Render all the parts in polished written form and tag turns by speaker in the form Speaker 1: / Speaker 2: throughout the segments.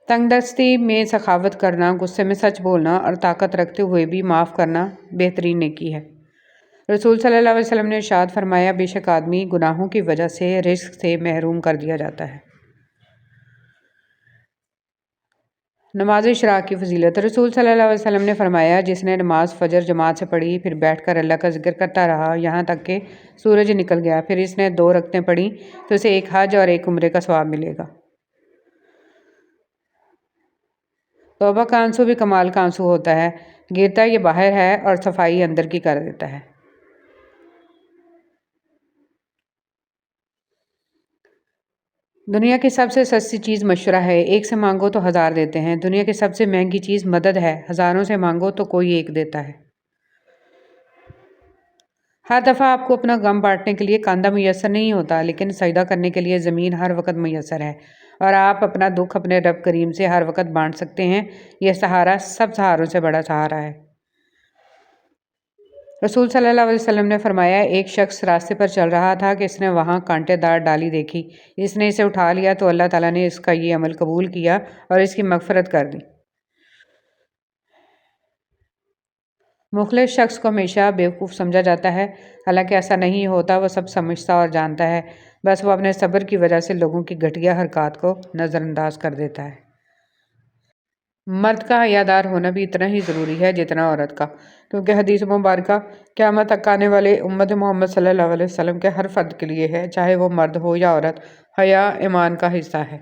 Speaker 1: تنگ دستی میں سخاوت کرنا، غصے میں سچ بولنا اور طاقت رکھتے ہوئے بھی معاف کرنا بہترین نیکی ہے۔ رسول صلی اللہ علیہ وسلم نے ارشاد فرمایا، بے شک آدمی گناہوں کی وجہ سے رزق سے محروم کر دیا جاتا ہے۔ نماز اشراق کی فضیلت۔ رسول صلی اللہ علیہ وسلم نے فرمایا، جس نے نماز فجر جماعت سے پڑھی، پھر بیٹھ کر اللہ کا ذکر کرتا رہا یہاں تک کہ سورج نکل گیا، پھر اس نے 2 رکعتیں پڑھی تو اسے 1 حج اور 1 عمرے کا ثواب ملے گا۔ توبہ کا آنسو بھی کمال کا آنسو ہوتا ہے، گرتا یہ باہر ہے اور صفائی اندر کی کر دیتا ہے۔ دنیا کی سب سے سستی چیز مشورہ ہے، 1 سے مانگو تو 1000 دیتے ہیں۔ دنیا کی سب سے مہنگی چیز مدد ہے، ہزاروں سے مانگو تو کوئی 1 دیتا ہے۔ ہر دفعہ آپ کو اپنا غم بانٹنے کے لیے کاندھا میسر نہیں ہوتا، لیکن سجدہ کرنے کے لیے زمین ہر وقت میسر ہے، اور آپ اپنا دکھ اپنے رب کریم سے ہر وقت بانٹ سکتے ہیں۔ یہ سہارا سب سہاروں سے بڑا سہارا ہے۔ رسول صلی اللہ علیہ وسلم نے فرمایا، ایک شخص راستے پر چل رہا تھا کہ اس نے وہاں کانٹے دار ڈالی دیکھی، اس نے اسے اٹھا لیا تو اللہ تعالیٰ نے اس کا یہ عمل قبول کیا اور اس کی مغفرت کر دی۔ مخلص شخص کو ہمیشہ بیوقوف سمجھا جاتا ہے، حالانکہ ایسا نہیں ہوتا، وہ سب سمجھتا اور جانتا ہے، بس وہ اپنے صبر کی وجہ سے لوگوں کی گھٹیا حرکات کو نظر انداز کر دیتا ہے۔ مرد کا حیادار ہونا بھی اتنا ہی ضروری ہے جتنا عورت کا، کیونکہ حدیث مبارکہ قیامت تک آنے والے امت محمد صلی اللہ علیہ وسلم کے ہر فرد کے لیے ہے، چاہے وہ مرد ہو یا عورت۔ حیا ایمان کا حصہ ہے۔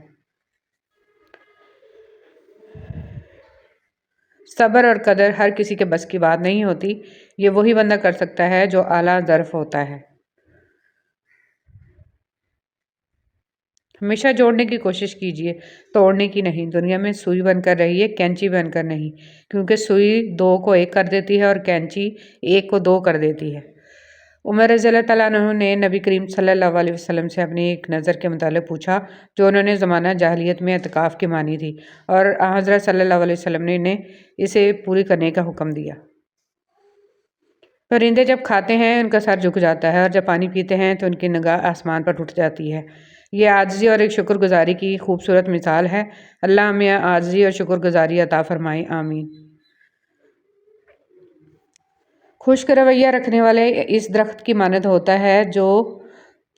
Speaker 1: صبر اور قدر ہر کسی کے بس کی بات نہیں ہوتی، یہ وہی بندہ کر سکتا ہے جو اعلیٰ ظرف ہوتا ہے۔ ہمیشہ جوڑنے کی کوشش کیجیے، توڑنے کی نہیں۔ دنیا میں سوئی بن کر رہیے، کینچی بن کر نہیں، کیونکہ سوئی 2 کو 1 کر دیتی ہے اور کینچی 1 کو 2 کر دیتی ہے۔ عمر رضی اللہ تعالیٰ عنہ نے نبی کریم صلی اللہ علیہ وسلم سے اپنی ایک نظر کے متعلق پوچھا جو انہوں نے زمانہ جاہلیت میں اعتکاف کی مانی تھی، اور حضرت صلی اللہ علیہ وسلم نے انہیں اسے پوری کرنے کا حکم دیا۔ پرندے جب کھاتے ہیں ان کا سر جھک جاتا ہے، اور جب پانی پیتے ہیں تو ان کی نگاہ آسمان پر اٹھ جاتی ہے۔ یہ عاجزی اور ایک شکر گزاری کی خوبصورت مثال ہے۔ اللہ ہمیں عاجزی اور شکر گزاری عطا فرمائے، آمین۔ خشک رویہ رکھنے والے اس درخت کی مانند ہوتا ہے جو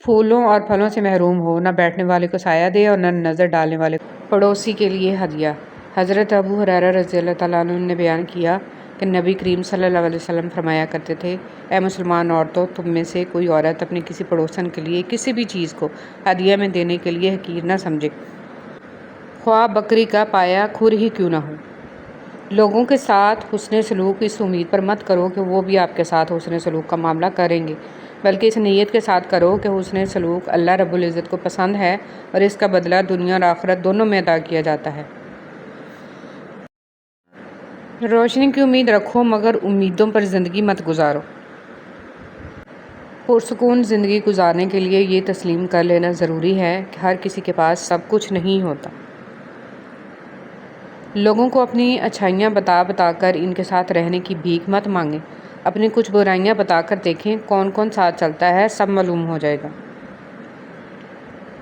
Speaker 1: پھولوں اور پھلوں سے محروم ہو، نہ بیٹھنے والے کو سایہ دے اور نہ نظر ڈالنے والے پڑوسی کے لیے ہدیہ۔ حضرت ابو ہریرہ رضی اللہ تعالیٰ عنہ نے بیان کیا کہ نبی کریم صلی اللہ علیہ وسلم فرمایا کرتے تھے، اے مسلمان عورتوں، تم میں سے کوئی عورت اپنے کسی پڑوسن کے لیے کسی بھی چیز کو ہدیہ میں دینے کے لیے حقیر نہ سمجھے، خواہ بکری کا پایا کھر ہی کیوں نہ ہو۔ لوگوں کے ساتھ حسن سلوک اس امید پر مت کرو کہ وہ بھی آپ کے ساتھ حسن سلوک کا معاملہ کریں گے، بلکہ اس نیت کے ساتھ کرو کہ حسن سلوک اللہ رب العزت کو پسند ہے اور اس کا بدلہ دنیا اور آخرت دونوں میں ادا کیا جاتا ہے۔ روشنی کی امید رکھو مگر امیدوں پر زندگی مت گزارو۔ پرسکون زندگی گزارنے کے لیے یہ تسلیم کر لینا ضروری ہے کہ ہر کسی کے پاس سب کچھ نہیں ہوتا۔ لوگوں کو اپنی اچھائیاں بتا بتا کر ان کے ساتھ رہنے کی بھیک مت مانگیں، اپنی کچھ برائیاں بتا کر دیکھیں کون کون ساتھ چلتا ہے، سب معلوم ہو جائے گا۔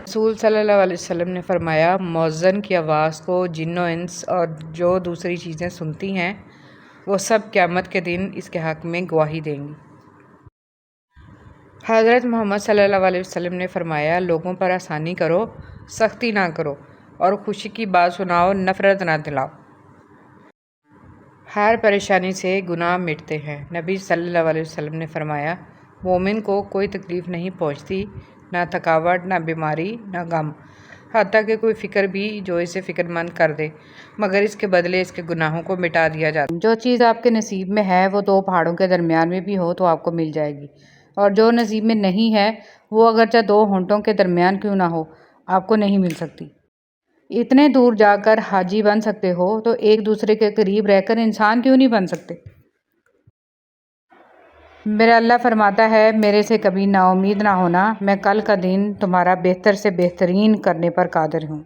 Speaker 1: رسول صلی اللہ علیہ وسلم نے فرمایا، مؤذن کی آواز کو جن و انس اور جو دوسری چیزیں سنتی ہیں وہ سب قیامت کے دن اس کے حق میں گواہی دیں گی۔ حضرت محمد صلی اللہ علیہ وسلم نے فرمایا، لوگوں پر آسانی کرو، سختی نہ کرو، اور خوشی کی بات سناؤ، نفرت نہ دلاؤ۔ ہر پریشانی سے گناہ مٹتے ہیں۔ نبی صلی اللہ علیہ وسلم نے فرمایا، مومن کو کوئی تکلیف نہیں پہنچتی، نہ تھکاوٹ، نہ بیماری، نہ غم، حتیٰ کہ کوئی فکر بھی جو اسے فکر مند کر دے، مگر اس کے بدلے اس کے گناہوں کو مٹا دیا جاتا ہے۔ جو چیز آپ کے نصیب میں ہے وہ 2 پہاڑوں کے درمیان میں بھی ہو تو آپ کو مل جائے گی، اور جو نصیب میں نہیں ہے وہ اگرچہ 2 ہونٹوں کے درمیان کیوں نہ ہو آپ کو نہیں مل سکتی۔ اتنے دور جا کر حاجی بن سکتے ہو تو ایک دوسرے کے قریب رہ کر انسان کیوں نہیں بن سکتے؟ میرا اللہ فرماتا ہے، میرے سے کبھی نا امید نہ ہونا، میں کل کا دن تمہارا بہتر سے بہترین کرنے پر قادر ہوں۔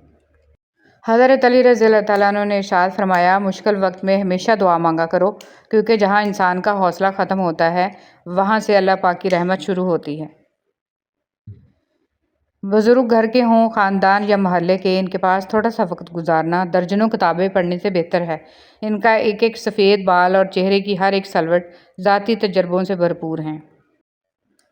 Speaker 1: حضرت علی رضی اللہ تعالیٰ عنہ نے ارشاد فرمایا، مشکل وقت میں ہمیشہ دعا مانگا کرو، کیونکہ جہاں انسان کا حوصلہ ختم ہوتا ہے وہاں سے اللہ پاک کی رحمت شروع ہوتی ہے۔ بزرگ گھر کے ہوں، خاندان یا محلے کے، ان کے پاس تھوڑا سا وقت گزارنا درجنوں کتابیں پڑھنے سے بہتر ہے۔ ان کا ایک ایک سفید بال اور چہرے کی ہر ایک سلوٹ ذاتی تجربوں سے بھرپور ہیں۔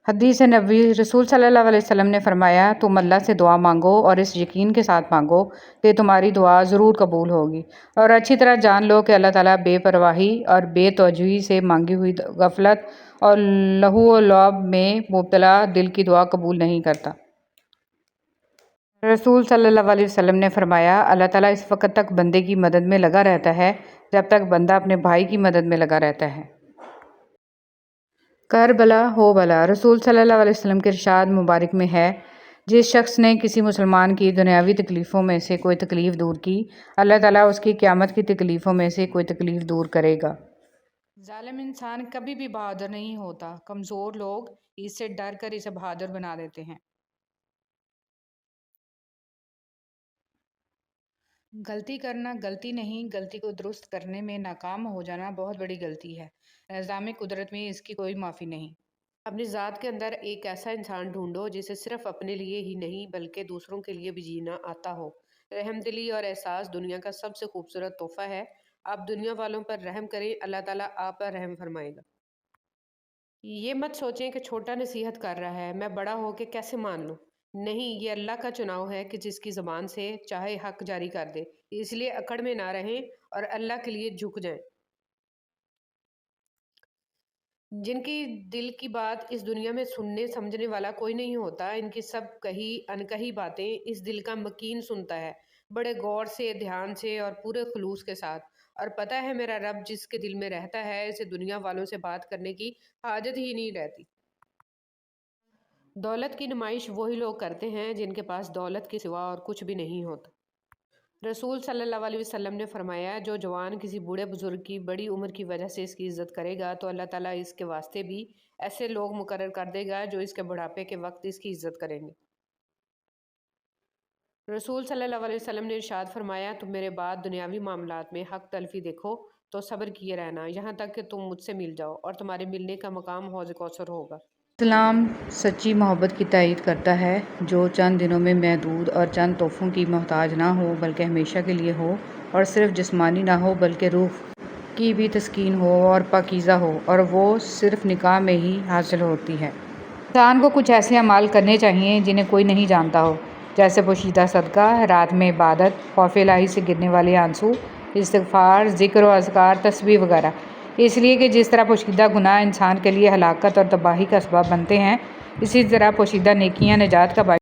Speaker 1: حدیث نبوی، رسول صلی اللہ علیہ وسلم نے فرمایا، تم اللہ سے دعا مانگو اور اس یقین کے ساتھ مانگو کہ تمہاری دعا ضرور قبول ہوگی، اور اچھی طرح جان لو کہ اللہ تعالیٰ بے پرواہی اور بے توجہی سے مانگی ہوئی غفلت اور لہو و لعب میں مبتلا دل کی دعا قبول نہیں کرتا۔ رسول صلی اللہ علیہ وسلم نے فرمایا، اللہ تعالیٰ اس وقت تک بندے کی مدد میں لگا رہتا ہے جب تک بندہ اپنے بھائی کی مدد میں لگا رہتا ہے۔ کر بلا ہو بلا، رسول صلی اللہ علیہ وسلم کے ارشاد مبارک میں ہے، جس شخص نے کسی مسلمان کی دنیاوی تکلیفوں میں سے کوئی تکلیف دور کی، اللہ تعالیٰ اس کی قیامت کی تکلیفوں میں سے کوئی تکلیف دور کرے گا۔ ظالم انسان کبھی بھی بہادر نہیں ہوتا، کمزور لوگ اس سے ڈر کر اسے بہادر بنا دیتے ہیں۔ غلطی کرنا غلطی نہیں، غلطی کو درست کرنے میں ناکام ہو جانا بہت بڑی غلطی ہے۔ نظام قدرت میں اس کی کوئی معافی نہیں۔ اپنی ذات کے اندر ایک ایسا انسان ڈھونڈو جسے صرف اپنے لیے ہی نہیں بلکہ دوسروں کے لیے بھی جینا آتا ہو۔ رحم دلی اور احساس دنیا کا سب سے خوبصورت تحفہ ہے۔ آپ دنیا والوں پر رحم کریں، اللہ تعالیٰ آپ پر رحم فرمائے گا۔ یہ مت سوچیں کہ چھوٹا نصیحت کر رہا ہے، میں بڑا ہو کے کیسے مان لوں۔ نہیں، یہ اللہ کا چناؤ ہے کہ جس کی زبان سے چاہے حق جاری کر دے، اس لیے اکڑ میں نہ رہیں اور اللہ کے لیے جھک جائیں۔ جن کی دل کی بات اس دنیا میں سننے سمجھنے والا کوئی نہیں ہوتا، ان کی سب کہی انکہی باتیں اس دل کا مکین سنتا ہے، بڑے غور سے، دھیان سے اور پورے خلوص کے ساتھ، اور پتہ ہے میرا رب جس کے دل میں رہتا ہے اسے دنیا والوں سے بات کرنے کی حاجت ہی نہیں رہتی۔ دولت کی نمائش وہی لوگ کرتے ہیں جن کے پاس دولت کے سوا اور کچھ بھی نہیں ہوتا۔ رسول صلی اللہ علیہ وسلم نے فرمایا، جو جوان کسی بوڑھے بزرگ کی بڑی عمر کی وجہ سے اس کی عزت کرے گا تو اللہ تعالیٰ اس کے واسطے بھی ایسے لوگ مقرر کر دے گا جو اس کے بڑھاپے کے وقت اس کی عزت کریں گے۔ رسول صلی اللہ علیہ وسلم نے ارشاد فرمایا، تم میرے بعد دنیاوی معاملات میں حق تلفی دیکھو تو صبر کیے رہنا یہاں تک کہ تم مجھ سے مل جاؤ، اور تمہارے ملنے کا مقام حوض کوثر ہوگا۔ اسلام سچی محبت کی تائید کرتا ہے، جو چند دنوں میں محدود اور چند تحفوں کی محتاج نہ ہو بلکہ ہمیشہ کے لیے ہو، اور صرف جسمانی نہ ہو بلکہ روح کی بھی تسکین ہو اور پاکیزہ ہو، اور وہ صرف نکاح میں ہی حاصل ہوتی ہے۔ انسان کو کچھ ایسے اعمال کرنے چاہیے جنہیں کوئی نہیں جانتا ہو، جیسے پوشیدہ صدقہ، رات میں عبادت، خوف الہی سے گرنے والے آنسو، استغفار، ذکر و اذکار، تسبیح وغیرہ، اس لیے کہ جس طرح پوشیدہ گناہ انسان کے لیے ہلاکت اور تباہی کا اسباب بنتے ہیں، اسی طرح پوشیدہ نیکیاں نجات کا باعث